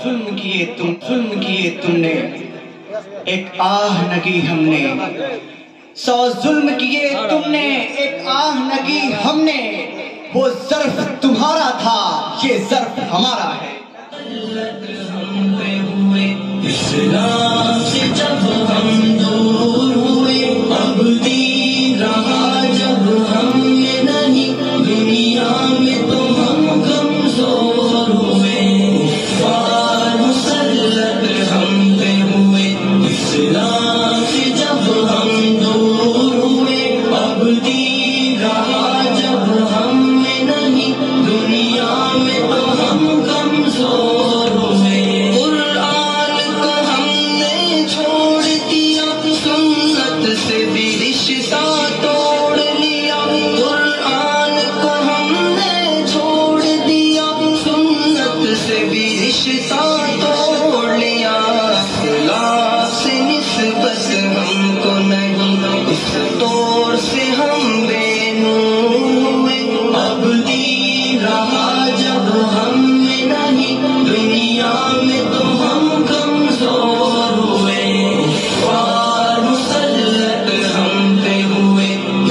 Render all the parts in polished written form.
ظلم کیے تم نے، ایک آہ نگی ہم نے، 100 ظلم کیے تم نے، ایک آہ نگی ہم نے، وہ ظرف تمہارا تھا، یہ ظرف ہمارا ہے۔ اسلام سے جب ہم دور ہوئے، اب دین رہا جب ہم میں نہیں، دنیا میں تو ہم کمزور ہوئے، کفار مسلط ہم پہ ہوئے۔ اسلام سے جب ہم دور ہوئے، اب دین رہا جب ہم میں نہیں، دنیا میں تو ہم کمزور ہوئے۔ سے بھی رشتہ توڑ لیا، قرآن کو ہم نے چھوڑ دیا، سنت سے بھی رشتہ توڑ لیا۔ اخلاق سے نسبت ہم کو نہیں، اس طور سے ہم بے نور ہوئے، اب دین رہا جب ہم میں نہیں، دنیا میں تو ہم کمزور ہوئے۔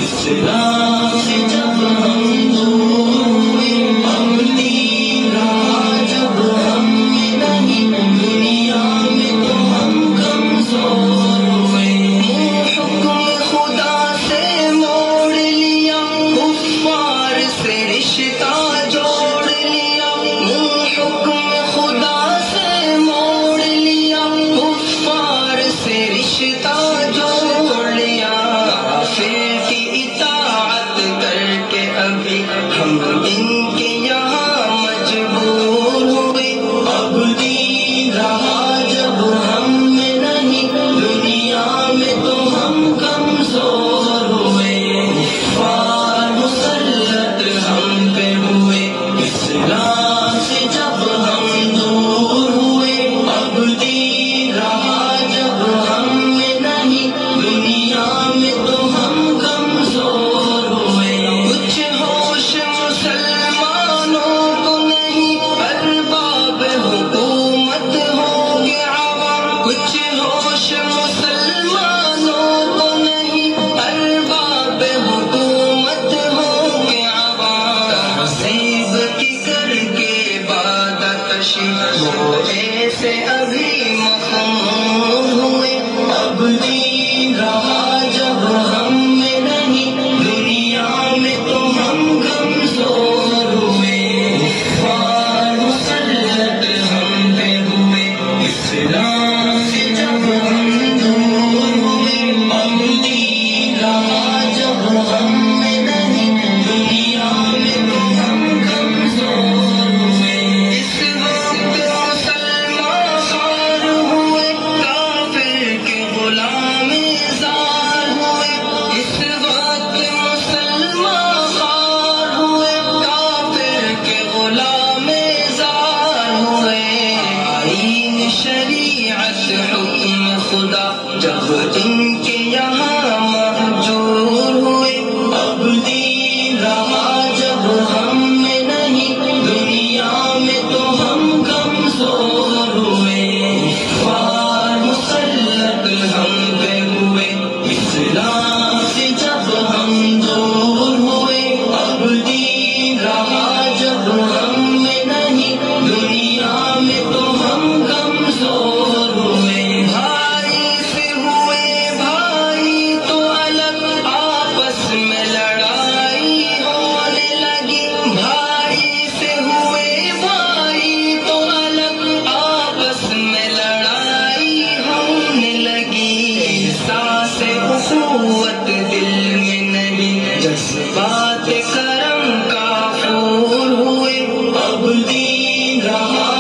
اسلام سے جب ہم دور ہوئے، اب دین رہا جب ہم میں نہیں، دنیا میں تو ہم کمزور ہوئے۔ حکم خدا سے موڑ لیا، کفار سے رشتہ جوڑ لیا، حکم خدا سے موڑ لیا، کفار سے رشتہ جوڑ لیا۔ ہم ان کے یہاں مجبور ہوئے، اب دین رہا جب ہم میں نہیں، دنیا میں تو ہم کمزور ہوئے، کفار مسلط ہم پہ ہوئے۔ اسلام سے جب ہم دور ہوئے، اب دین رہا جب ہم میں نہیں، دنیا میں تو ہم کمزور ہوئے۔ کچھ ہوش مسلمانوں کو نہیں، ارباب حکومت ہوں گے عوام، کچھ ہوش مسلمانوں کو نہیں، ارباب حکومت ہوں گے عوام۔ تہذیب کی کر کے عبادتشی وہ ایسے ابھی مخمور ہوئے، اب دین رہا جب ہم میں نہیں، دنیا میں تو ہم کمزور ہوئے، کفار مسلط ہم پہ ہوئے۔ اسلام سے جب ہم دور ہوئے، اب دین رہا جب ہم میں نہیں، دنیا میں تو ہم کمزور ہوئے۔ اس وقت مسلمان خوار ہوئے، کافر کے غلام زار ہوئے، اس وقت مسلمان خوار ہوئے، کافر کے غلام زار ہوئے۔ آئین شریعت حکم خدا جب ان کے یہاں مہجور ہوئے، اب دین رہا جب ہم میں نہیں، دنیا میں تو ہم کمزور ہوئے، کفار مسلط ہم پہ ہوئے۔ اسلام سے جب ہم دور ہوئے، اب دین رہا جب ہم میں نہیں، دنیا میں تو ہم کمزور ہوئے۔ بھائی سے ہوئے بھائی تو الگ، آپس میں لڑائی ہونے لگی، بھائی سے ہوئے بھائی تو الگ، آپس میں لڑائی ہونے لگی۔ احساس اخوت دل میں نہیں، جذبات کرم کا پھول ہوئے، اب دین رہا